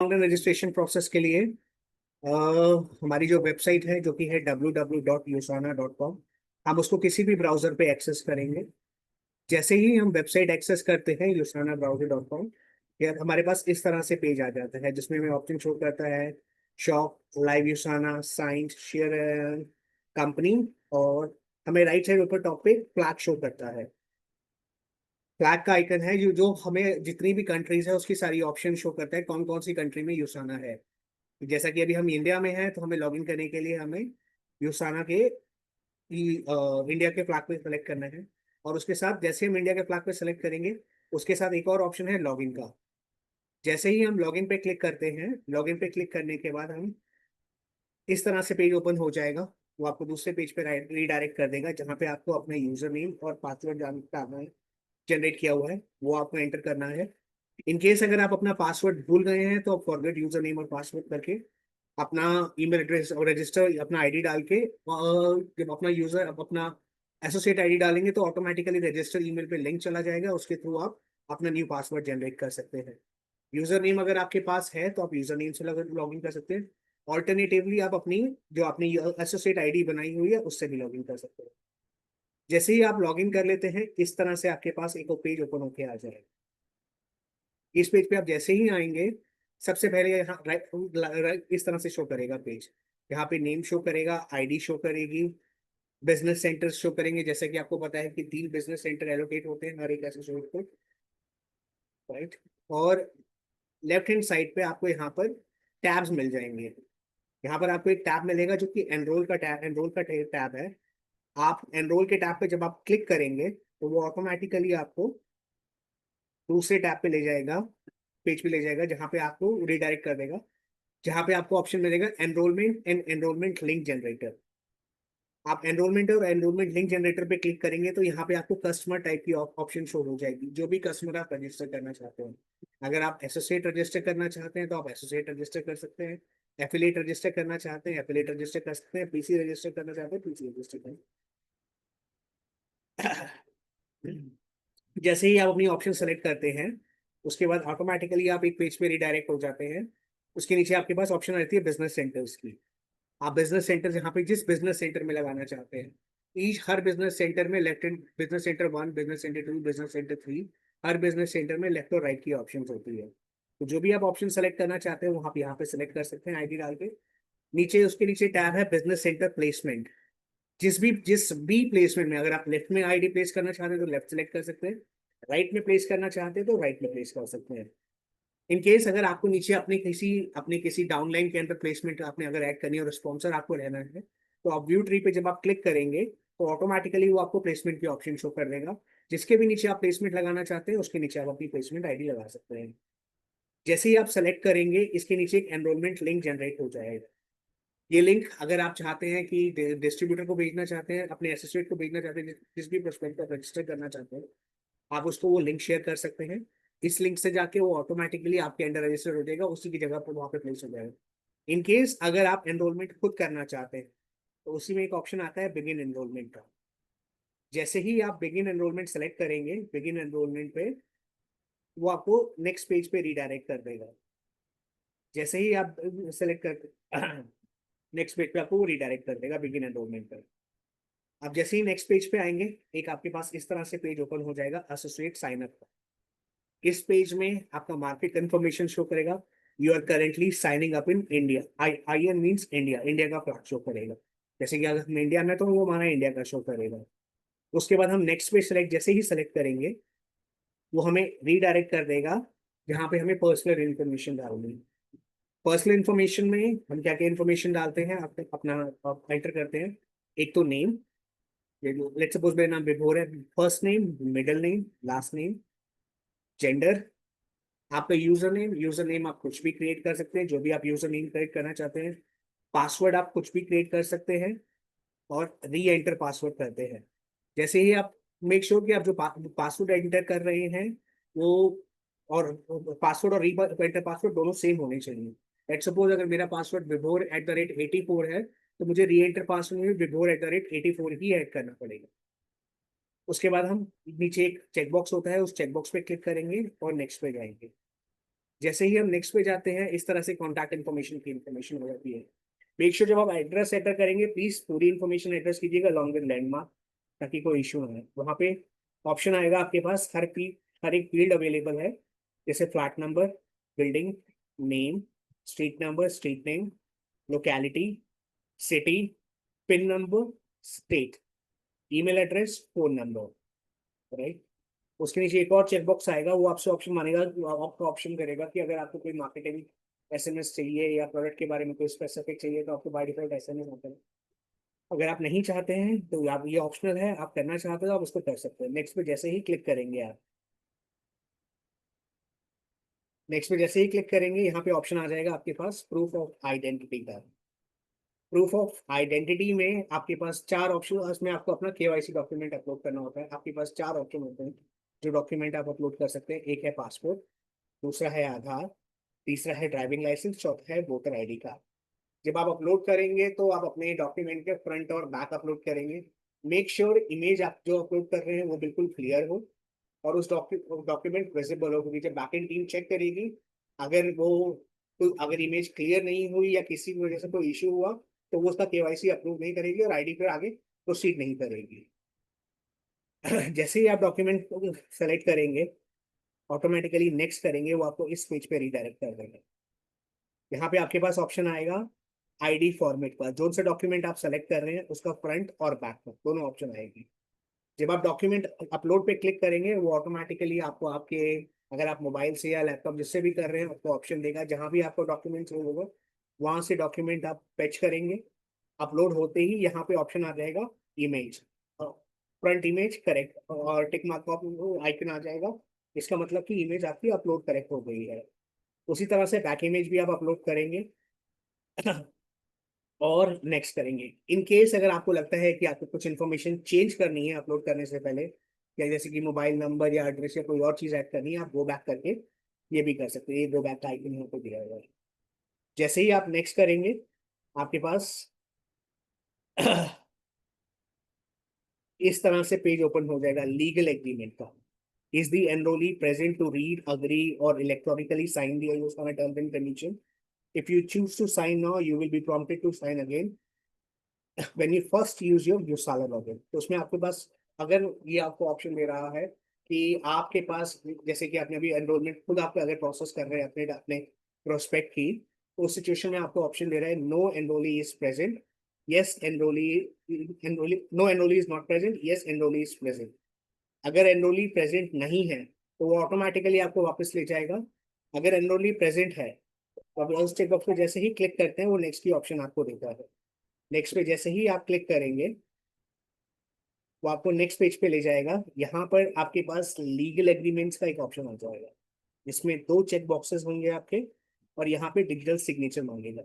Online registration process के लिए अ, हमारी जो वेबसाइट है जो कि है www.usana.com। हम उसको किसी भी ब्राउजर पे एक्सेस करेंगे। जैसे ही हम वेबसाइट एक्सेस करते हैं usana.browser.com, या हमारे पास इस तरह से पेज आ जाता है जिसमें हमें ऑप्शन शो करता है shop, live यूसाना, science, share company. और हमें राइट साइड ऊपर टॉप पे फ्लैग शो करता है। फ्लैग का आइकन है जो जो हमें जितनी भी कंट्रीज है उसकी सारी ऑप्शन शो करता है कौन कौन सी कंट्री में यूसाना है। जैसा कि अभी हम इंडिया में हैं तो हमें लॉगिन करने के लिए हमें यूसाना के इंडिया के फ्लैग पे सेलेक्ट करना है। और उसके साथ जैसे हम इंडिया के फ्लैग पे सेलेक्ट करेंगे उसके साथ एक और ऑप्शन है लॉगिन का। जैसे ही हम लॉगिन पे क्लिक करते हैं, लॉगिन पे क्लिक करने के बाद हम इस तरह से पेज ओपन हो जाएगा। वो आपको दूसरे पेज पे रीडायरेक्ट कर देगा जहाँ पे आपको अपना यूजर नेम और पासवर्ड जानना है, जनरेट किया हुआ है वो आपको एंटर करना है। इन केस अगर आप अपना पासवर्ड भूल गए हैं तो आप फॉरगेट यूजर नेम और पासवर्ड करके अपना ईमेल एड्रेस और रजिस्टर अपना आईडी डाल के जब अपना यूजर अपना एसोसिएट आईडी डालेंगे तो ऑटोमेटिकली रजिस्टर ईमेल पे लिंक चला जाएगा। उसके थ्रू आप अपना न्यू पासवर्ड जनरेट कर सकते हैं। यूजर नेम अगर आपके पास है तो आप यूजर नेम से लॉग इन कर सकते हैं। ऑल्टरनेटिवली आप अपनी जो आपने एसोसिएट आईडी बनाई हुई है उससे भी लॉग इन कर सकते हैं। जैसे ही आप लॉग इन कर लेते हैं इस तरह से आपके पास एक पेज ओपन होके आ जाएगा। इस पेज पे आप जैसे ही आएंगे सबसे पहले यहाँ इस तरह से शो करेगा पेज। यहाँ पे नेम शो करेगा, आईडी शो करेगी, बिजनेस सेंटर्स शो करेंगे। जैसे कि आपको पता है कि 3 बिजनेस सेंटर एलोकेट होते हैं हर एक एसोसिएट को, राइट। और लेफ्ट हैंड साइड पे आपको यहाँ पर टैब्स मिल जाएंगे। यहाँ पर आपको एक टैब मिलेगा जो कि एनरोल का टैब है। आप एनरोल के टैब पे जब आप क्लिक करेंगे तो वो ऑटोमेटिकली आपको दूसरे टैब पे ले जाएगा, पेज पे ले जाएगा जहाँ पे आपको रिडायरेक्ट कर देगा, जहाँ पे आपको ऑप्शन मिलेगा enrolment and enrolment link generator. आप एनरोलमेंट और एनरोलमेंट लिंक जनरेटर पे क्लिक करेंगे तो यहाँ पे आपको कस्टमर टाइप की ऑप्शन शो हो जाएगी, जो भी कस्टमर आप रजिस्टर करना चाहते हैं। अगर आप एसोसिएट रजिस्टर करना चाहते हैं तो आप एसोसिएट रजिस्टर कर सकते हैं। एफिलिएट रजिस्टर करना चाहते हैं एफिलिएट रजिस्टर कर सकते हैं। पीसी रजिस्टर करना चाहते हैं पीसी रजिस्टर कर। जैसे ही आप अपनी ऑप्शन सेलेक्ट करते हैं उसके बाद ऑटोमेटिकली आप एक पेज पे रिडायरेक्ट हो जाते हैं। उसके नीचे आपके पास ऑप्शन रहती है बिजनेस सेंटर्स की। आप बिजनेस सेंटर यहाँ पे जिस बिजनेस सेंटर में लगाना चाहते हैं, ईच हर बिजनेस सेंटर में left and business centre 1, business centre 2, business centre 3, her business centre में लेफ्ट और राइट की ऑप्शन होती है। तो जो भी आप ऑप्शन सेलेक्ट करना चाहते हैं वो आप यहाँ पे सेलेक्ट कर सकते हैं आईडी डाल के। नीचे उसके नीचे टैब है बिजनेस सेंटर प्लेसमेंट। जिस भी प्लेसमेंट में अगर आप लेफ्ट में आईडी प्लेस करना चाहते हैं तो लेफ्ट सेलेक्ट कर सकते हैं, राइट में प्लेस करना चाहते हैं तो राइट में प्लेस कर सकते हैं। इन केस अगर आपको नीचे अपने किसी डाउनलाइन के अंदर प्लेसमेंट आपने अगर ऐड करनी है और स्पॉन्सर आपको रहना है तो आप व्यू ट्री पे जब आप क्लिक करेंगे तो ऑटोमेटिकली वो आपको प्लेसमेंट की ऑप्शन शो कर देगा। जिसके भी नीचे आप प्लेसमेंट लगाना चाहते हैं उसके नीचे आप अपनी प्लेसमेंट आईडी लगा सकते हैं। जैसे ही आप सेलेक्ट करेंगे इसके नीचे एक एनरोलमेंट लिंक जनरेट हो जाएगा। ये लिंक अगर आप चाहते हैं कि डिस्ट्रीब्यूटर को भेजना चाहते हैं, अपने एसोसिएट को भेजना चाहते हैं, जिस भी प्रोस्पेक्ट पर रजिस्टर करना चाहते हैं, आप उसको वो लिंक शेयर कर सकते हैं। इस लिंक से जाके वो ऑटोमेटिकली आपके अंडर रजिस्टर हो जाएगा, उसी की जगह पर वहाँ पे प्लेस हो जाएगा। इन केस अगर आप एनरोलमेंट खुद करना चाहते हैं तो उसी में एक ऑप्शन आता है बिगिन एनरोलमेंट का। जैसे ही आप बिगिन एनरोलमेंट सेलेक्ट करेंगे बिगिन एनरोलमेंट पे वो आपको नेक्स्ट पेज पे रिडायरेक्ट कर देगा। जैसे ही आप सेलेक्ट कर नेक्स्ट पेज पे आपको रिडायरेक्ट कर देगा बिगिन एनरोलमेंट पर। आप जैसे ही नेक्स्ट पेज पे आएंगे एक आपके पास इस तरह से पेज ओपन हो जाएगा एसोसिएट साइन अप। इस पेज में आपका मार्केट इन्फॉर्मेशन शो करेगा। You are currently signing up in India. I N means India, India का फ्लैग शो करेगा। जैसे कि अगर हम इंडिया में तो वो हमारा इंडिया का शो करेगा। उसके बाद हम नेक्स्ट पे सेलेक्ट जैसे ही सेलेक्ट करेंगे वो हमें रीडायरेक्ट कर देगा जहाँ पे हमें पर्सनल इन्फॉर्मेशन डालनी है। पर्सनल इन्फॉर्मेशन में हम क्या क्या इन्फॉर्मेशन डालते हैं आप अपना एंटर करते हैं। एक तो नेम, लेट्स सपोज मेरा नाम विभोर है, first name, middle name, last name, gender, आपका यूजर नेम आप कुछ भी क्रिएट कर सकते हैं, जो भी आप यूजर नेम क्रिएट करना चाहते हैं। पासवर्ड आप कुछ भी क्रिएट कर सकते हैं और री एंटर पासवर्ड करते हैं। जैसे ही आप मेक श्योर कि आप जो पासवर्ड एंटर कर रहे हैं वो और पासवर्ड और री एंटर पासवर्ड दोनों सेम होने चाहिए। लेट सपोज अगर मेरा पासवर्ड विभोर@84 है तो मुझे री एंटर पासवर्ड में विभोर@84 ही ऐड करना पड़ेगा। उसके बाद हम नीचे एक चेकबॉक्स होता है उस चेकबॉक्स पे क्लिक करेंगे और नेक्स्ट पे जाएंगे। जैसे ही हम नेक्स्ट पे जाते हैं, इस तरह से कॉन्टैक्ट इन्फॉर्मेशन की इन्फॉर्मेशन हो जाती है। मेक श्योर जब आप एड्रेस एंटर करेंगे, प्लीज पूरी इन्फॉर्मेशन एड्रेस कीजिएगा लॉन्ग विद लैंडमार्क, ताकि कोई इशू ना है। वहाँ पे ऑप्शन आएगा आपके पास, हर एक फील्ड अवेलेबल है, जैसे flat number, building name, street name, locality, city, pin number, state, email address, phone number, right. उसके नीचे एक और चेकबॉक्स आएगा, वो आपसे ऑप्शन मानेगा, वो आपको ऑप्शन करेगा कि अगर आपको कोई मार्केटिंग एसएमएस चाहिए या प्रोडक्ट के बारे में कोई स्पेसिफिक चाहिए, तो आपको बाय डिफॉल्ट एसएमएस आता है। अगर आप नहीं चाहते हैं तो आप, ये ऑप्शनल है, आप करना चाहते हो तो आप उसको कर सकते हैं। नेक्स्ट पे जैसे ही क्लिक करेंगे आप, नेक्स्ट पे जैसे ही क्लिक करेंगे, यहाँ पे ऑप्शन आ जाएगा आपके पास प्रूफ ऑफ आइडेंटिटी का। प्रूफ ऑफ आइडेंटिटी में आपके पास चार ऑप्शन, उसमें आपको अपना केवाईसी डॉक्यूमेंट अपलोड करना होता है। आपके पास चार ऑप्शन होते हैं जो डॉक्यूमेंट आप अपलोड कर सकते हैं। एक है पासपोर्ट, दूसरा है आधार, तीसरा है ड्राइविंग लाइसेंस, चौथा है वोटर आईडी कार्ड। जब आप अपलोड करेंगे तो आप अपने डॉक्यूमेंट के फ्रंट और बैक अपलोड करेंगे। मेक श्योर इमेज आप जो अपलोड कर रहे हैं वो बिल्कुल क्लियर हो और उस डॉक्यूमेंट विजिबल हो, क्योंकि जब बैकएंड टीम चेक करेगी, अगर वो, तो अगर इमेज क्लियर नहीं हुई या किसी की वजह से कोई इशू हुआ, तो वो उसका केवाईसी अप्रूव नहीं करेगी और आईडी पर आगे प्रोसीड नहीं करेगी। जैसे ही आप डॉक्यूमेंट को सेलेक्ट करेंगे, ऑटोमेटिकली नेक्स्ट करेंगे, वो आपको इस पेज पे रिडायरेक्ट कर देंगे। यहाँ पे आपके पास ऑप्शन आएगा आईडी फॉर्मेट का, जो से डॉक्यूमेंट आप सेलेक्ट कर रहे हैं उसका फ्रंट और बैक पर दोनों ऑप्शन आएगी। जब आप डॉक्यूमेंट अपलोड पे क्लिक करेंगे, वो ऑटोमेटिकली आपको आपके, अगर आप मोबाइल से या लैपटॉप जिससे भी कर रहे हैं, आपको ऑप्शन देगा, जहां भी आपको डॉक्यूमेंट चाहिए होगा वहां से डॉक्यूमेंट आप फेच करेंगे। अपलोड होते ही यहाँ पे ऑप्शन आ जाएगा इमेज, फ्रंट इमेज करेक्ट, और टिक मार्क का आइकन आ जाएगा। इसका मतलब कि इमेज आपकी अपलोड करेक्ट हो गई है। उसी तरह से बैक इमेज भी आप अपलोड करेंगे और नेक्स्ट करेंगे। इन केस अगर आपको लगता है कि आपको कुछ इन्फॉर्मेशन चेंज करनी है अपलोड करने से पहले, या जैसे कि मोबाइल नंबर या एड्रेस या कोई और चीज ऐड करनी है, आप गो बैक करके ये भी कर सकते हैं। ये गो बैक का आइकन यहाँ पे दिया हुआ है। जैसे ही आप नेक्स्ट करेंगे, आपके पास इस तरह से पेज ओपन हो जाएगा लीगल एग्रीमेंट का। Is the enrollee present to read, agree और electronically sign the terms and condition? If you choose to sign now, you will be prompted to sign again when you first use your Usala login। तो उसमें आपके पास, अगर ये आपको option दे रहा है कि आपके पास, जैसे कि आपने अभी एनरोलमेंट खुद आप अगर प्रोसेस कर रहे हैं अपने अपने प्रोस्पेक्ट की, तो उस सिचुएशन में आपको ऑप्शन दे रहा है no enrollee is present, yes enrollee, enrollee no enrollee is not present, yes enrollee is present. अगर एनरोली प्रेजेंट नहीं है तो वो ऑटोमेटिकली आपको वापस ले जाएगा। अगर एनरोली प्रेजेंट है तो आप उस चेकबॉक्स पे जैसे ही क्लिक करते हैं, वो नेक्स्ट की ऑप्शन आपको देता है। नेक्स्ट पे जैसे ही आप क्लिक करेंगे, वो आपको नेक्स्ट पेज पे ले जाएगा। यहाँ पर आपके पास लीगल एग्रीमेंट्स का एक ऑप्शन आ जाएगा, जिसमें दो चेक बॉक्सेस होंगे आपके, और यहाँ पे डिजिटल सिग्नेचर मांगेगा।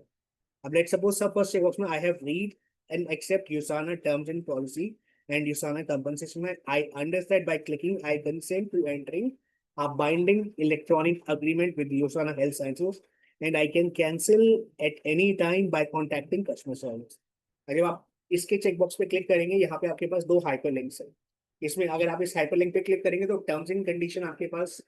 अब लेट्स सपोज सब फर्स्ट चेक बॉक्स में I have read and accept Usana terms and policy and Usana compensation, I understand by clicking I consent to entering a binding electronic agreement with Usana Health Sciences and I can cancel at any time by contacting customer service। जब आप इसके checkbox पे click करेंगे, यहाँ पे आपके पास दो hyper links है। इसमें अगर आप इस हाइपर लिंक पे क्लिक करेंगे तो टर्म्स एंड कंडीशन आपके पास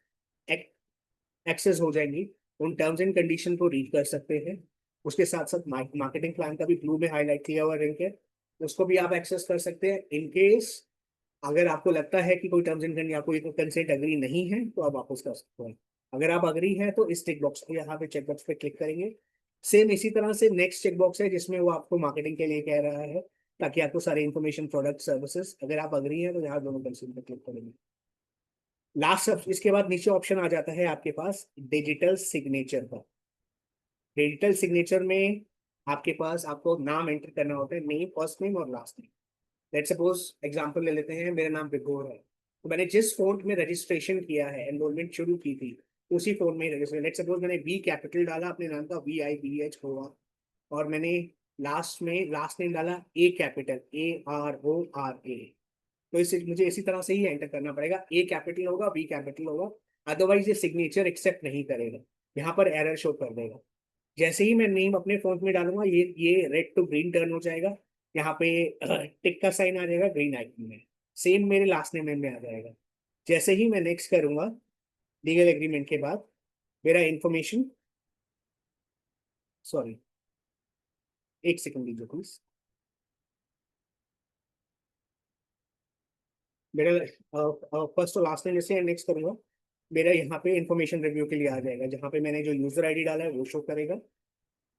एक्सेस हो जाएंगी। उन टर्म्स एंड कंडीशन को रीड कर सकते हैं। उसके साथ साथ मार्केटिंग प्लान का भी ब्लू में हाईलाइट किया हुआ लिंक है, उसको भी आप एक्सेस कर सकते हैं। इन केस अगर आपको लगता है कि कोई टर्म्स एंड कंडीशन या कोई कंसेंट अग्री नहीं है, तो आप वापस कर सकते हैं। अगर आप अग्री है तो इस टिक बॉक्स पे, यहाँ पे चेक बॉक्स पे क्लिक करेंगे। सेम इसी तरह से नेक्स्ट चेक बॉक्स है, जिसमें वो आपको मार्केटिंग के लिए कह रहा है, ताकि आपको सारे इन्फॉर्मेशन, प्रोडक्ट, सर्विसेज, अगर आप अग्री है तो यहाँ दोनों कंसेंट पे क्लिक करेंगे। लास्ट, इसके बाद नीचे ऑप्शन आ जाता है आपके पास डिजिटल सिग्नेचर का। डिजिटल सिग्नेचर में आपके पास आपको नाम एंटर करना होता है, नेम, फर्स्ट नेम और last name. Let's suppose example ले लेते हैं, मेरा नाम विभोर है, तो मैंने जिस फोन में रजिस्ट्रेशन किया है, एनरोलमेंट शुरू की थी, उसी फोन में रजिस्ट्रेशन, लेट्स सपोज मैंने वी कैपिटल डाला अपने नाम का, VIBH हुआ, और मैंने लास्ट में लास्ट नेम डाला ए कैपिटल, ARORA। तो इसे मुझे इसी तरह से ही एंटर करना पड़ेगा, ए कैपिटल होगा, वी कैपिटल होगा, अदरवाइज ये सिग्नेचर एक्सेप्ट नहीं करेगा, यहाँ पर एरर शो कर देगा। जैसे ही मैं नेम अपने फोन में डालूंगा, ये रेड टू ग्रीन टर्न हो जाएगा, यहाँ पे टिक का साइन आ जाएगा ग्रीन आइकन में। सेम मेरे लास्ट नेम में आ जाएगा। जैसे ही मैं नेक्स्ट करूंगा लीगल एग्रीमेंट के बाद, मेरा इंफॉर्मेशन, सॉरी, एक सेकंड दीजिए प्लीज। मेरा फर्स्ट तो लास्ट नेम जैसे इंडेक्स करूंगा, मेरा यहाँ पे इंफॉर्मेशन रिव्यू के लिए आ जाएगा, जहाँ पे मैंने जो यूजर आईडी डाला है वो शो करेगा,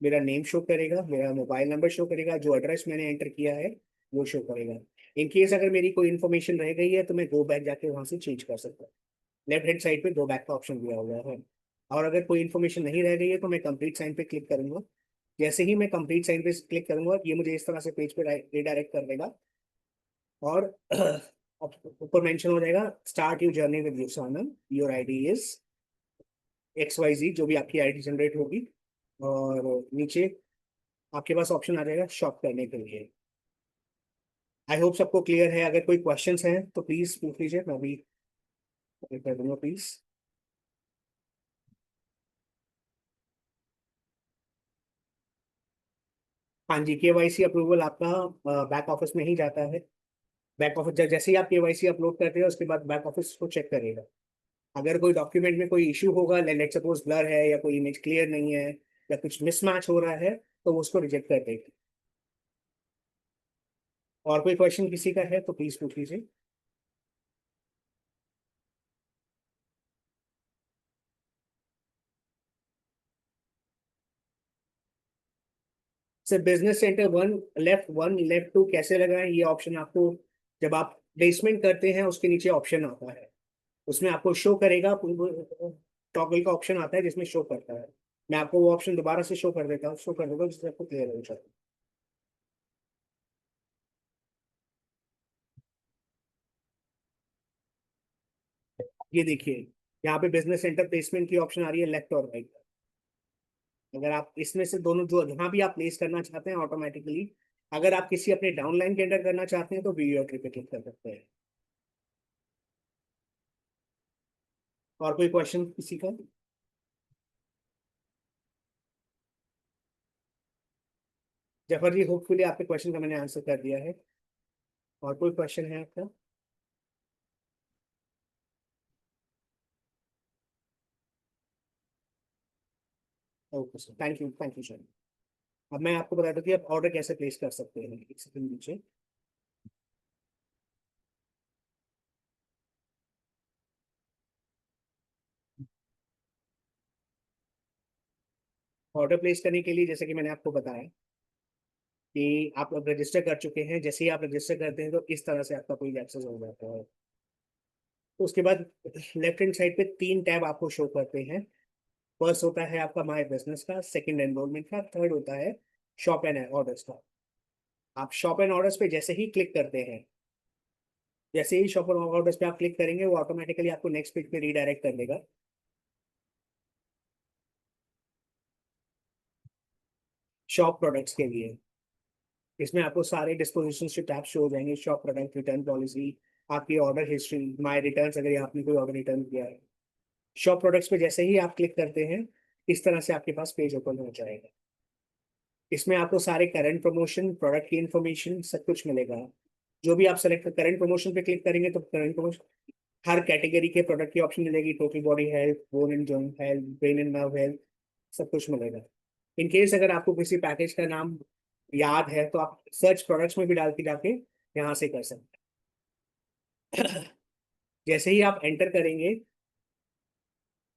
मेरा नेम शो करेगा, मेरा मोबाइल नंबर शो करेगा, जो एड्रेस मैंने एंटर किया है वो शो करेगा। इन केस अगर मेरी कोई इन्फॉर्मेशन रह गई है तो मैं गो बैक जाके वहां से चेंज कर सकता हूँ। लेफ्ट हैंड साइड पे गो बैक का ऑप्शन दिया हुआ है। और अगर कोई इन्फॉर्मेशन नहीं रह गई है तो मैं कंप्लीट साइन पे क्लिक करूंगा। जैसे ही मैं कंप्लीट साइन पे क्लिक करूंगा ये मुझे इस तरह से पेज पे रिडायरेक्ट कर देगा। और ऊपर मेंशन हो जाएगा start your journey with username, your ID is XYZ, जो भी आपकी आईडी जनरेट होगी। और नीचे आपके पास ऑप्शन आ जाएगा शॉप करने के लिए। आई होप सबको क्लियर है। अगर कोई क्वेश्चंस हैं तो प्लीज पूछ लीजिए, मैं भी कर दूंगा प्लीज। हाँ जी, KYC अप्रूवल आपका बैक ऑफिस में ही जाता है। बैक ऑफिस जैसे ही आप KYC अपलोड करते हैं उसके बाद बैक ऑफिस को चेक करेगा। अगर कोई डॉक्यूमेंट में कोई इशू होगा, लेट सपोज ब्लर है या कोई इमेज क्लियर नहीं है या कुछ मिसमैच हो रहा है, तो वो उसको रिजेक्ट कर देगा। और कोई क्वेश्चन किसी का है तो प्लीज पूछ लीजिए। Sir business centre one left two कैसे लगाएं, ये ऑप्शन आपको जब आप प्लेसमेंट करते हैं उसके नीचे ऑप्शन आता है, उसमें आपको शो करेगा। टॉगल का ऑप्शन आता है जिसमें शो करता है। मैं आपको वो ऑप्शन दोबारा से शो कर देता हूँ, शो कर दूंगा जिससे आपको क्लियर हो जाए। ये देखिए, यहाँ पे बिजनेस सेंटर प्लेसमेंट की ऑप्शन आ रही है लेफ्ट और राइट। अगर आप इसमें से दोनों जो जहाँ भी आप प्लेस करना चाहते हैं ऑटोमेटिकली, अगर आप किसी अपने डाउनलाइन के अंदर करना चाहते हैं तो वीडियो ट्रिप पे क्लिक कर सकते हैं। और कोई क्वेश्चन किसी का? जफर जी, होपफुली आपके क्वेश्चन का मैंने आंसर कर दिया है। और कोई क्वेश्चन है आपका? Okay sir, thank you sir. अब मैं आपको बता दूं कि आप ऑर्डर कैसे प्लेस कर सकते हैं, एक सेकंड नीचे। ऑर्डर प्लेस करने के लिए जैसे कि मैंने आपको बताया कि आप अब रजिस्टर कर चुके हैं, जैसे ही आप रजिस्टर करते हैं तो इस तरह से आपका कोई एक्सेस हो जाता है। तो उसके बाद लेफ्ट हैंड साइड पे तीन टैब आपको शो करते हैं। फर्स्ट होता है आपका माय बिजनेस का, सेकंड एनरोलमेंट का, थर्ड होता है शॉप एंड ऑर्डर्स का। आप शॉप एंड ऑर्डर्स पे जैसे ही क्लिक करते हैं, जैसे ही शॉप एंड ऑर्डर्स पे आप क्लिक करेंगे वो ऑटोमेटिकली आपको नेक्स्ट पेज पे रीडायरेक्ट कर देगा शॉप प्रोडक्ट्स के लिए। इसमें आपको सारे डिस्पोजिशन के टैब शो हो जाएंगे, शॉप प्रोडक्ट, रिटर्न पॉलिसी, आपकी ऑर्डर हिस्ट्री, माय रिटर्न्स अगर आपने कोई ऑर्डर रिटर्न किया है। शॉप प्रोडक्ट्स पे जैसे ही आप क्लिक करते हैं इस तरह से आपके पास पेज ओपन हो जाएगा। इसमें आपको सारे करंट प्रमोशन, प्रोडक्ट की इंफॉर्मेशन सब कुछ मिलेगा। जो भी आप सेलेक्ट करंट प्रमोशन पे क्लिक करेंगे तो करंट प्रमोशन हर कैटेगरी के प्रोडक्ट की ऑप्शन मिलेगी, total body health, bone and joint health, brain and nerve health, सब कुछ मिलेगा। इन केस अगर आपको किसी पैकेज का नाम याद है तो आप सर्च प्रोडक्ट्स में भी डाल के जाके यहाँ से कर सकते हैं। जैसे ही आप एंटर करेंगे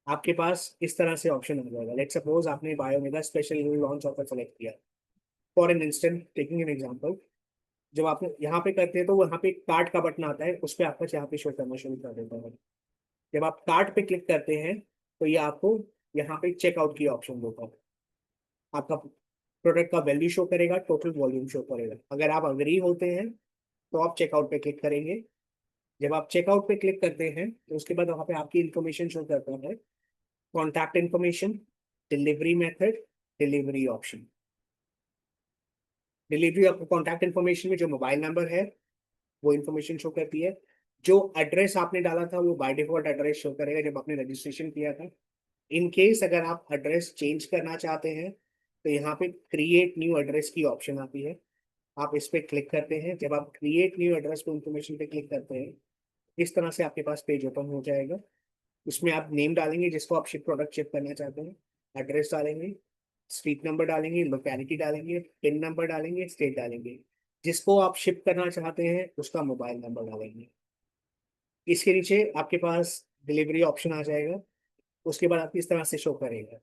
आपके पास इस तरह से ऑप्शन आ जाएगा। लेट सपोज आपने बायोमेगा स्पेशल लॉन्च ऑफर सेलेक्ट किया, for an instant taking an example. जब आप यहाँ पे करते हैं तो वहाँ पे कार्ट का बटन आता है, उस पर आपका यहाँ पे शो करना शुरू कर देता है। जब आप कार्ट पे क्लिक करते हैं तो ये आपको यहाँ पे चेकआउट की ऑप्शन देता है। आपका प्रोडक्ट का वैल्यू शो करेगा, टोटल वॉल्यूम शो करेगा। अगर आप अग्री होते हैं तो आप चेकआउट पे क्लिक करेंगे। जब आप चेकआउट पे क्लिक करते हैं तो उसके बाद वहाँ पे आपकी इन्फॉर्मेशन शो करता है, contact information, delivery method, delivery option. Delivery आपको कॉन्टैक्ट इन्फॉर्मेशन में जो मोबाइल नंबर है वो इन्फॉर्मेशन शो करती है। जो एड्रेस आपने डाला था वो बाय डिफॉल्ट एड्रेस शो करेगा जब आपने रजिस्ट्रेशन किया था। इन केस अगर आप एड्रेस चेंज करना चाहते हैं तो यहाँ पे क्रिएट न्यू एड्रेस की ऑप्शन आती है, आप इस पे क्लिक करते हैं। जब आप क्रिएट न्यू एड्रेस पे इंफॉर्मेशन पे क्लिक करते हैं इस तरह से आपके पास पेज ओपन हो जाएगा। उसमें आप नेम डालेंगे जिसको आप प्रोडक्ट शिप करना चाहते हैं, एड्रेस डालेंगे, स्ट्रीट नंबर डालेंगे, लोकेलिटी डालेंगे, पिन नंबर डालेंगे, स्टेट डालेंगे, जिसको आप शिप करना चाहते हैं उसका मोबाइल नंबर डालेंगे। इसके नीचे आपके पास डिलीवरी ऑप्शन आ जाएगा। उसके बाद आपकी इस तरह से शो करेगा,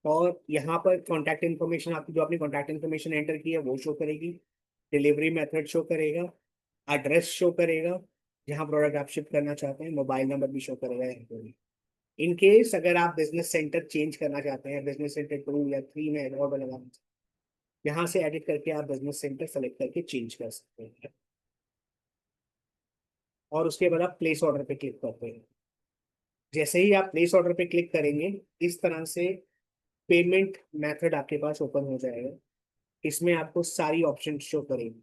और यहाँ पर कॉन्टैक्ट इन्फॉर्मेशन, आपकी जो आपने कॉन्टैक्ट इन्फॉर्मेशन एंटर की है वो शो करेगी, डिलीवरी मेथड शो करेगा, एड्रेस शो करेगा जहाँ प्रोडक्ट आप शिप करना चाहते हैं, मोबाइल नंबर भी शो करेगा यहाँ पर। इन केस अगर आप बिजनेस सेंटर चेंज करना चाहते हैं, बिजनेस सेंटर 2 या 3 में और लगाना, यहाँ से एडिट करके आप बिजनेस सेंटर सेलेक्ट करके चेंज कर सकते हैं, और उसके बाद आप प्लेस ऑर्डर पे क्लिक करते हैं। जैसे ही आप प्लेस ऑर्डर पे क्लिक करेंगे, इस तरह से पेमेंट मेथड आपके पास ओपन हो जाएगा। इसमें आपको सारी ऑप्शन शो करेंगी,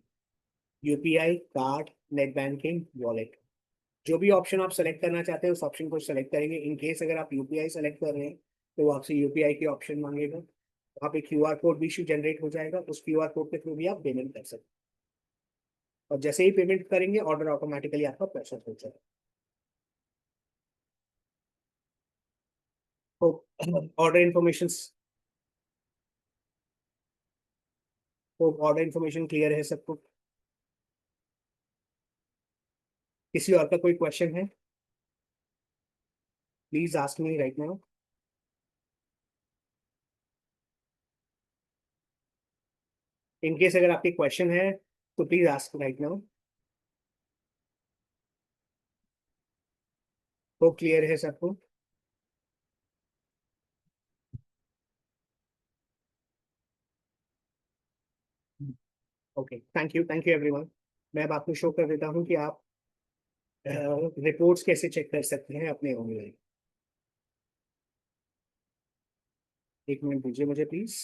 UPI, card, net banking, wallet. जो भी ऑप्शन आप सेलेक्ट करना चाहते हैं उस ऑप्शन को सेलेक्ट करेंगे। इन केस अगर आप यूपीआई सेलेक्ट कर रहे हैं तो वो आपसे यूपीआई की ऑप्शन मांगेगा, वहाँ पे क्यूआर कोड भी इशू जनरेट हो जाएगा, उस क्यूआर कोड के थ्रू भी आप पेमेंट कर सकते हैं, और जैसे ही पेमेंट करेंगे ऑर्डर ऑटोमेटिकली आपका प्रोसेस हो जाएगा। तो ऑर्डर इन्फॉर्मेशन, तो ऑर्डर इन्फॉर्मेशन क्लियर है सबको? किसी और का कोई क्वेश्चन है? Please ask me right now. In case अगर आपके क्वेश्चन है तो प्लीज आस्क राइट नाउ। तो क्लियर है सबको? Okay, thank you everyone. मैं अब आपको शो कर देता हूँ कि आप रिपोर्ट्स कैसे चेक कर सकते हैं अपने ऑनलाइन। एक मिनट दीजिए मुझे प्लीज।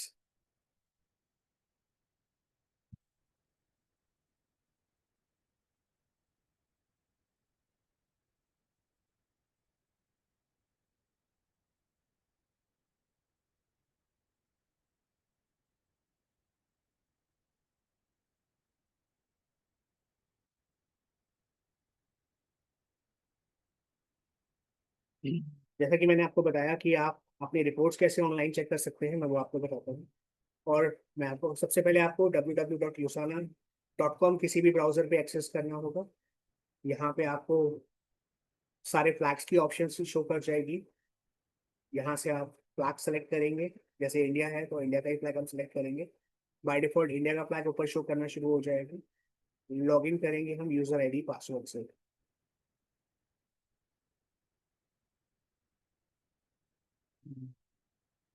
जैसा कि मैंने आपको बताया कि आप अपनी रिपोर्ट्स कैसे ऑनलाइन चेक कर सकते हैं, मैं वो आपको बताता हूँ। और मैं आपको सबसे पहले आपको www.usana.com किसी भी ब्राउजर पे एक्सेस करना होगा। यहाँ पे आपको सारे फ्लैग्स की ऑप्शन शो कर जाएगी। यहाँ से आप फ्लैग सेलेक्ट करेंगे, जैसे इंडिया है तो इंडिया का ही फ्लैग हम सेलेक्ट करेंगे। बाय डिफॉल्ट इंडिया का फ्लैग ऊपर शो करना शुरू हो जाएगा। लॉग इन करेंगे हम यूजर आईडी पासवर्ड से।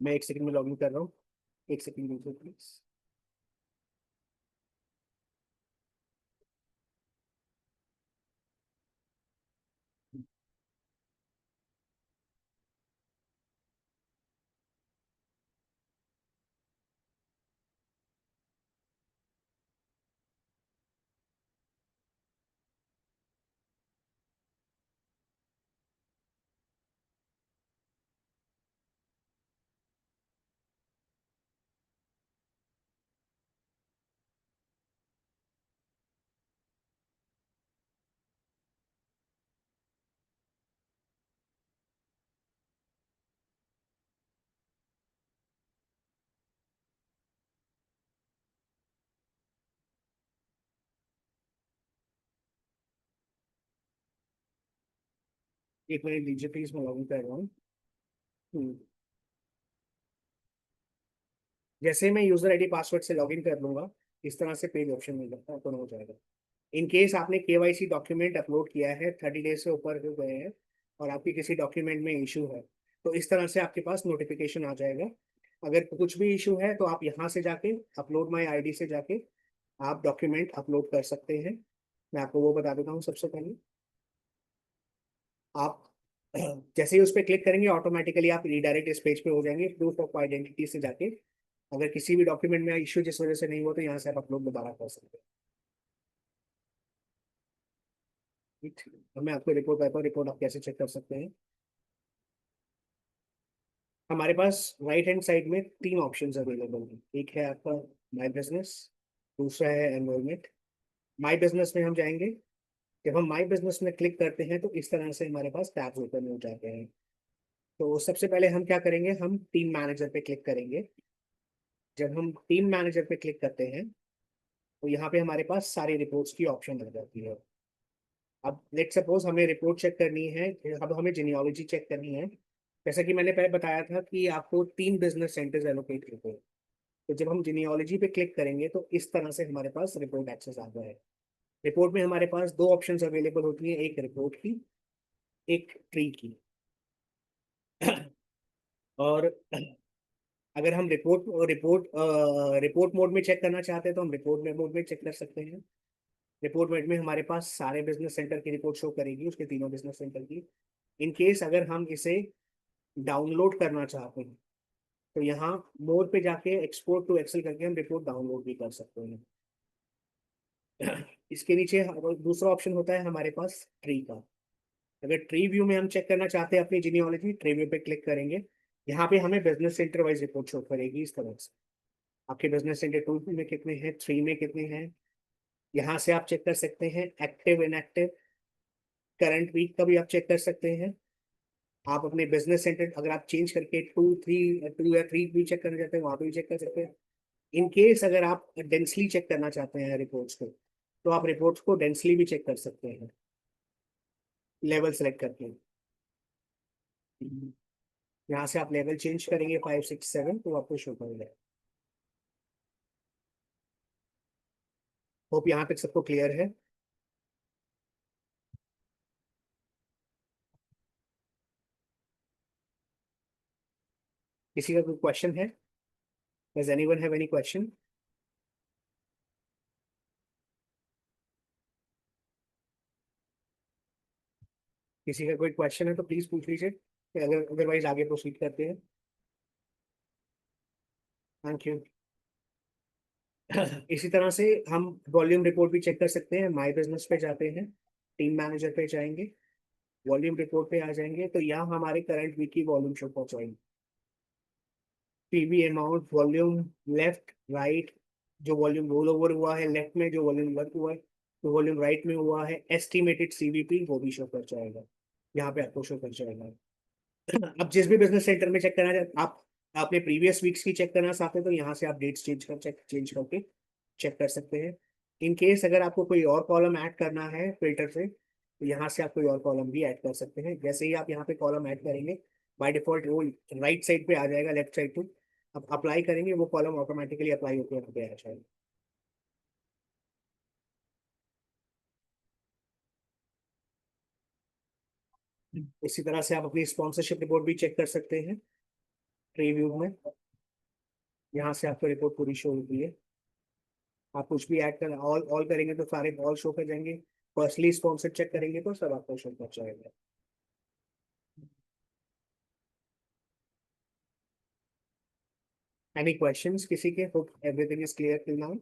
मैं 1 सेकंड में लॉग इन कर रहा हूँ, 1 सेकंड दीजिए प्लीज। एक मिनट दीजिए प्लीज, मैं लॉग इन कर रहा हूँ। हम्म, जैसे मैं यूजर आईडी पासवर्ड से लॉग इन कर लूंगा, इस तरह से पेज ऑप्शन मिल जाता है, ओपन हो जाएगा। इन केस आपने केवाईसी डॉक्यूमेंट अपलोड किया है, 30 डेज से ऊपर हो गए हैं, और आपकी किसी डॉक्यूमेंट में इशू है, तो इस तरह से आपके पास नोटिफिकेशन आ जाएगा। अगर कुछ भी इशू है तो आप यहाँ से जाके अपलोड माई आईडी से जाके आप डॉक्यूमेंट अपलोड कर सकते हैं। मैं आपको वो बता देता हूँ सबसे पहले। आप जैसे ही उस पर क्लिक करेंगे ऑटोमेटिकली आप रीडायरेक्ट इस पेज पे हो जाएंगे, प्रूफ ऑफ आइडेंटिटी से जाके। अगर किसी भी डॉक्यूमेंट में इशू जिस वजह से नहीं हुआ तो यहाँ से आप अपलोड दोबारा कर सकते हैं। ठीक है, अब मैं आपको रिपोर्ट पेपर रिपोर्ट आप कैसे चेक कर सकते हैं। हमारे पास राइट हैंड साइड में 3 ऑप्शंस अवेलेबल हैं। एक है आपका माई बिजनेस, दूसरा है एनरोलमेंट। माई बिजनेस में हम जाएंगे। जब हम माई बिजनेस में क्लिक करते हैं तो इस तरह से हमारे पास टैब्स ओपन हो जाते हैं। तो सबसे पहले हम क्या करेंगे, हम टीम मैनेजर पे क्लिक करेंगे। जब हम टीम मैनेजर पे क्लिक करते हैं तो यहाँ पे हमारे पास सारी रिपोर्ट्स की ऑप्शन लग जाती है। अब लेट सपोज हमें रिपोर्ट चेक करनी है, अब हमें जीनियोलॉजी चेक करनी है। जैसा कि मैंने पहले बताया था कि आपको 3 बिजनेस सेंटर्स एलोकेट करते हैं। तो जब हम जीनियोलॉजी पे क्लिक करेंगे तो इस तरह से हमारे पास रिपोर्ट एक्सेस आता है। रिपोर्ट में हमारे पास 2 ऑप्शंस अवेलेबल होती हैं, एक रिपोर्ट की, एक ट्री की। और अगर हम रिपोर्ट मोड में चेक करना चाहते हैं तो हम रिपोर्ट मोड में चेक कर सकते हैं। रिपोर्ट मोड में हमारे पास सारे बिजनेस सेंटर की रिपोर्ट शो करेगी, उसके तीनों बिजनेस सेंटर की। इन केस अगर हम इसे डाउनलोड करना चाहते हैं तो यहाँ मोर पे जाके एक्सपोर्ट टू एक्सेल करके हम रिपोर्ट डाउनलोड भी कर सकते हैं। इसके नीचे दूसरा ऑप्शन होता है हमारे पास ट्री का। अगर ट्री व्यू में हम चेक करना चाहते हैं अपनी जीनियोलॉजी, ट्री व्यू पे क्लिक करेंगे। यहाँ पे हमें business centre wise report show करेगी इस तरह से। आपके बिजनेस सेंटर 2 में कितने हैं, 3 में कितने हैं। यहाँ से आप चेक कर सकते हैं एक्टिव इनएक्टिव, करंट वीक का भी आप चेक कर सकते हैं। आप अपने बिजनेस सेंटर अगर आप चेंज करके 2 3 भी चेक करना चाहते हैं वहां पे भी चेक कर सकते हैं। इन केस अगर आप डेंसली चेक करना चाहते हैं रिपोर्ट्स को तो आप रिपोर्ट्स को डेंसली भी चेक कर सकते हैं, लेवल सेलेक्ट करके। यहाँ से आप लेवल चेंज करेंगे 5 6 7 तो आपको शो करेगा। होप यहाँ तक सबको क्लियर है। किसी का कोई क्वेश्चन है? Does anyone have any question? किसी का कोई क्वेश्चन है तो प्लीज पूछ लीजिए, अगर अदरवाइज आगे प्रोसीड करते हैं। Thank you. इसी तरह से हम वॉल्यूम रिपोर्ट भी चेक कर सकते हैं। माई बिजनेस पे जाते हैं, टीम मैनेजर पे जाएंगे, वॉल्यूम रिपोर्ट पे आ जाएंगे तो यहाँ हमारे करंट वीक की वॉल्यूम शो पहुंचाएंगे। PV amount, volume, left right, जो वॉल्यूम रोल ओवर हुआ है लेफ्ट में, जो वॉल्यूम वर्क हुआ है तो वॉल्यूम राइट में हुआ है, एस्टिमेटेड सीवीपी वो भी शो कर जाएगा, यहाँ पे आपको शो कर जाएगा। अब जिस भी बिजनेस सेंटर में चेक करना चाहते आप अपने प्रीवियस वीक्स की चेक करना चाहते हैं तो यहाँ से आप डेट्स चेंज करके चेक कर सकते हैं। इन केस अगर आपको कोई और कॉलम ऐड करना है फिल्टर से तो यहाँ से आप कोई और कॉलम भी ऐड कर सकते हैं। जैसे ही आप यहाँ पे कॉलम ऐड करेंगे बाय डिफॉल्ट वो राइट साइड पे आ जाएगा, लेफ्ट साइड टू। अब अप्लाई करेंगे वो कॉलम ऑटोमेटिकली अप्लाई होकर यहाँ पे आ जाएगा। इसी तरह से आप अपनी स्पॉन्सरशिप रिपोर्ट भी चेक कर सकते हैं रिव्यू में। यहाँ से आपको रिपोर्ट पूरी शो होती है। आप कुछ भी ऐड कर ऑल ऑल करेंगे तो सारे ऑल शो कर जाएंगे। पर्सनली स्पॉन्सर्ड चेक करेंगे तो सब आपको शो कर जाएगा। एनी क्वेश्चंस किसी के? Hope everything is clear till now.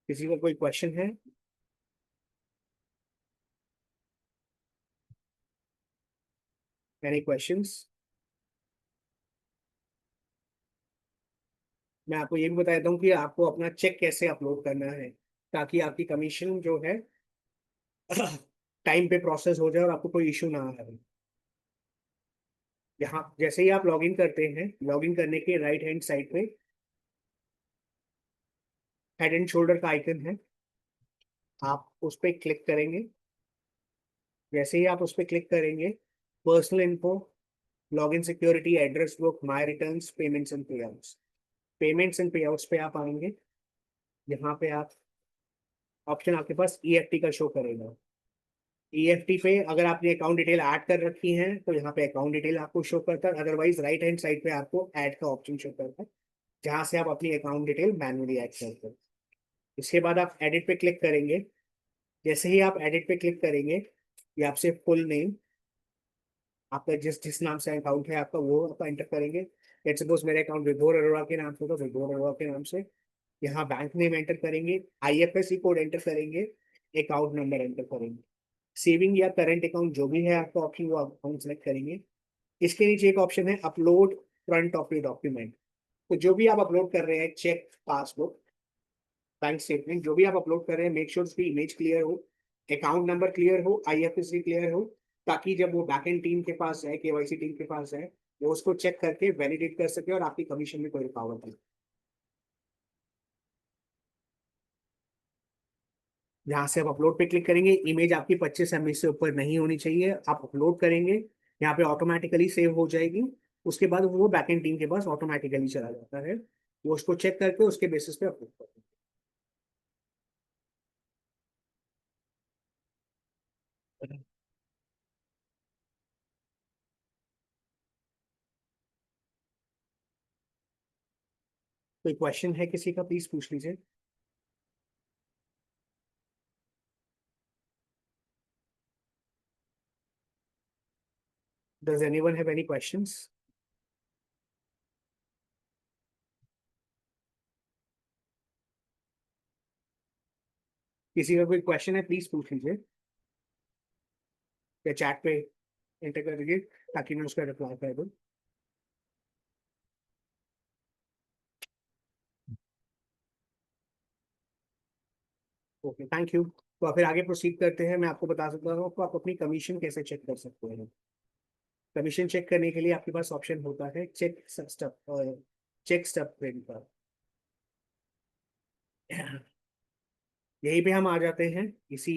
किसी का कोई क्वेश्चन है? Any questions? मैं आपको ये भी बता देता हूँ कि आपको अपना चेक कैसे अपलोड करना है ताकि आपकी कमीशन जो है टाइम पे प्रोसेस हो जाए और आपको कोई इशू ना आए। यहाँ जैसे ही आप लॉगिन करते हैं, लॉगिन करने के राइट हैंड साइड पे हेड एंड शोल्डर का आइकन है, आप उस पर क्लिक करेंगे। जैसे ही आप उस पर क्लिक करेंगे personal info, login security, address book, my returns, payments and पे आउट्स। पेमेंट्स एंड पे आउट्स पे आप आएंगे। यहाँ पे आप ऑप्शन आपके पास ईएफटी का शो करेगा। ईएफटी पे अगर आपने अकाउंट डिटेल ऐड कर रखी है तो यहाँ पे अकाउंट डिटेल आपको शो करता है, अदरवाइज राइट हैंड साइड पे आपको ऐड का ऑप्शन शो करता है जहाँ से आप अपनी अकाउंट डिटेल मैन्युअली ऐड करते हैं। इसके बाद आप एडिट पे क्लिक करेंगे। जैसे ही आप एडिट पे क्लिक करेंगे ये आपसे फुल नेम, आपका जिस जिस नाम से अकाउंट है आपका वो आप एंटर करेंगे। लेट्स सपोज मेरे अकाउंट विभोर अरोड़ा के नाम से तो विभोर अरोड़ा के नाम से। यहाँ बैंक नेम एंटर करेंगे, आईएफएससी कोड एंटर करेंगे, अकाउंट नंबर एंटर करेंगे। सेविंग या करंट अकाउंट जो भी है आपका ऑप्शन वो अकाउंट सेलेक्ट करेंगे। इसके नीचे एक ऑप्शन है upload front of your document. तो जो भी आप अपलोड कर रहे हैं, चेक, पासबुक, बैंक स्टेटमेंट, जो भी आप अपलोड कर रहे हैं, मेक श्योर उसकी इमेज क्लियर हो, अकाउंट नंबर क्लियर हो, आईएफएससी क्लियर हो, ताकि जब वो बैकएंड टीम के पास जाए, केवाईसी टीम के पास जाए, वो उसको चेक करके वैलिडेट कर सके और आपकी कमीशन में कोई रुकावट नहीं। यहाँ से आप अपलोड पे क्लिक करेंगे, इमेज आपकी 25 MB से ऊपर नहीं होनी चाहिए, आप अपलोड करेंगे, यहाँ पे ऑटोमेटिकली सेव हो जाएगी। उसके बाद वो बैकएंड टीम के पास ऑटोमेटिकली चला जाता है, वो उसको चेक करके उसके बेसिस पे अपलोड करते हैं। कोई क्वेश्चन है किसी का, प्लीज पूछ लीजिए। Does anyone have any questions? किसी का कोई क्वेश्चन है, प्लीज पूछ लीजिए, या चैट पे एंटर कर दीजिए ताकि मैं उसका रिप्लाई कर दूँ। Okay, thank you. तो फिर आगे प्रोसीड करते हैं। मैं आपको बता सकता हूँ आपको, आप अपनी कमीशन कैसे चेक कर सकते हैं। कमीशन चेक करने के लिए आपके पास ऑप्शन होता है check stub, check stub print पर। यहीं पे हम आ जाते हैं, इसी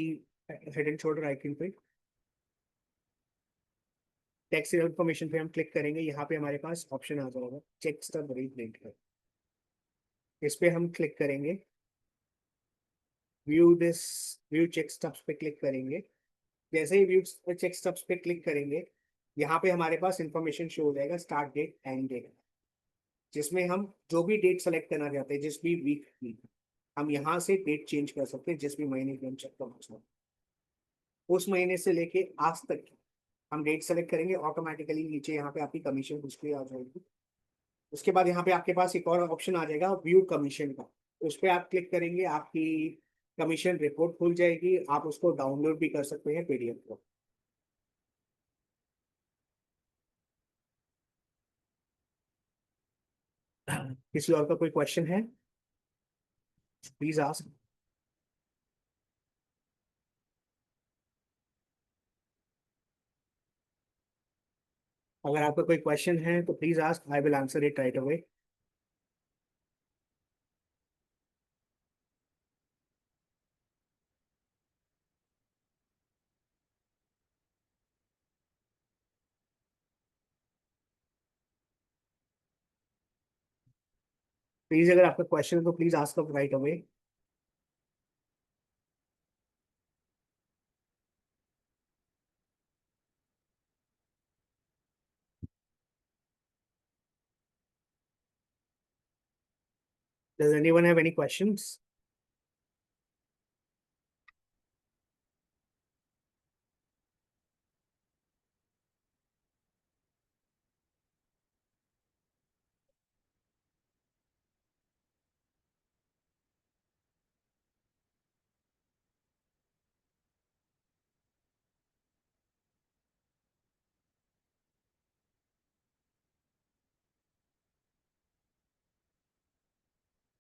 हेड एंड शोल्डर आइकन पे, टैक्स इन्फॉर्मेशन पे हम क्लिक करेंगे, यहाँ पे हमारे पास ऑप्शन आ जाएगा चेक स्टब रीप्रिंट का। इस पे हम क्लिक करेंगे, view this, view check stubs पे क्लिक करेंगे। जैसे ही व्यू चेक स्टब्स पे क्लिक करेंगे, यहाँ पे हमारे पास इंफॉर्मेशन शो हो जाएगा, स्टार्ट डेट, एंड डेट, जिसमें हम जो भी डेट सेलेक्ट करना चाहते हैं, जिस भी वीक की, हम यहाँ से डेट चेंज कर सकते हैं, जिस भी महीने की हम चेक करना चाहते हैं। उस महीने से लेके आज तक की हम डेट सेलेक्ट करेंगे, ऑटोमेटिकली नीचे यहाँ पे आपकी कमीशन हिस्ट्री आ जाएगी। उसके बाद यहाँ पे आपके पास एक और ऑप्शन आ जाएगा व्यू कमीशन का, उस पर आप क्लिक करेंगे, आपकी कमीशन रिपोर्ट खुल जाएगी, आप उसको डाउनलोड भी कर सकते हैं पीडीएफ को। किसी और का कोई क्वेश्चन है, प्लीज आस्क। अगर आपका कोई क्वेश्चन है तो please ask, I will answer it right away. Please अगर आपका क्वेश्चन है तो please ask right away. Does anyone have any questions?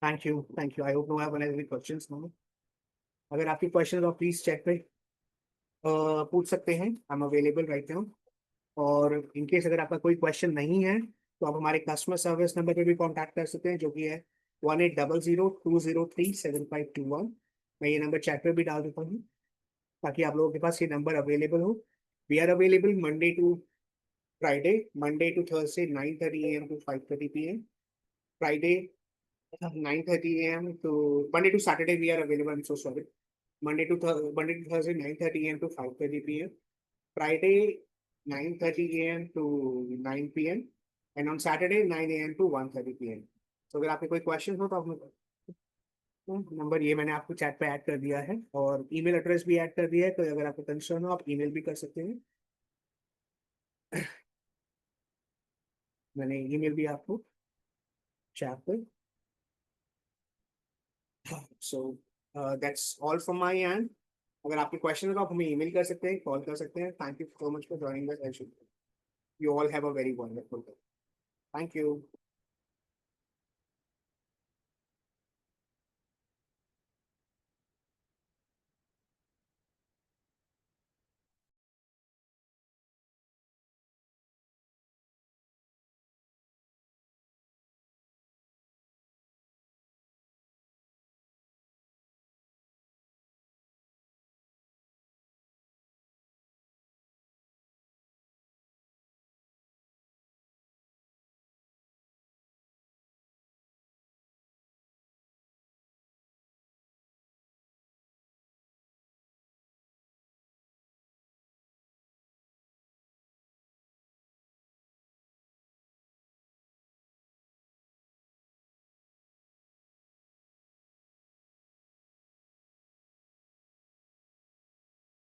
Thank you, I hope no have any questions now. अगर आपकी क्वेश्चन तो प्लीज चैट पे पूछ सकते हैं, I am available right now. और इनकेस अगर आपका कोई क्वेश्चन नहीं है तो आप हमारे कस्टमर सर्विस नंबर पे भी कांटेक्ट कर सकते हैं, जो कि है 1800 203 7521। मैं ये नंबर चैट पे भी डाल देता हूँ ताकि आप लोगों के पास ये नंबर अवेलेबल हो। We are available Monday to Friday, Monday to Thursday 9:30 AM to 5:30 PM, Friday 9:30 AM to Monday to Saturday we are available. I'm so sorry. Monday to Thursday 9:30 AM to 5:30 PM. Friday 9:30 AM to 9 PM, and on Saturday 9 AM to 1:30 PM. तो अगर आपके कोई question हो तो आप number ये मैंने आपको चैट पे ऐड कर दिया है, और ईमेल एड्रेस भी ऐड कर दिया है, तो अगर आपको कंसर्न हो आप ईमेल भी कर सकते हैं। मैंने ईमेल भी आपको चैट पे। So that's all from my and. अगर आपके क्वेश्चन है तो आप हमें ईमेल कर सकते हैं, कॉल कर सकते हैं। Thank you so much for joining us. You all have a very wonderful day. Thank you.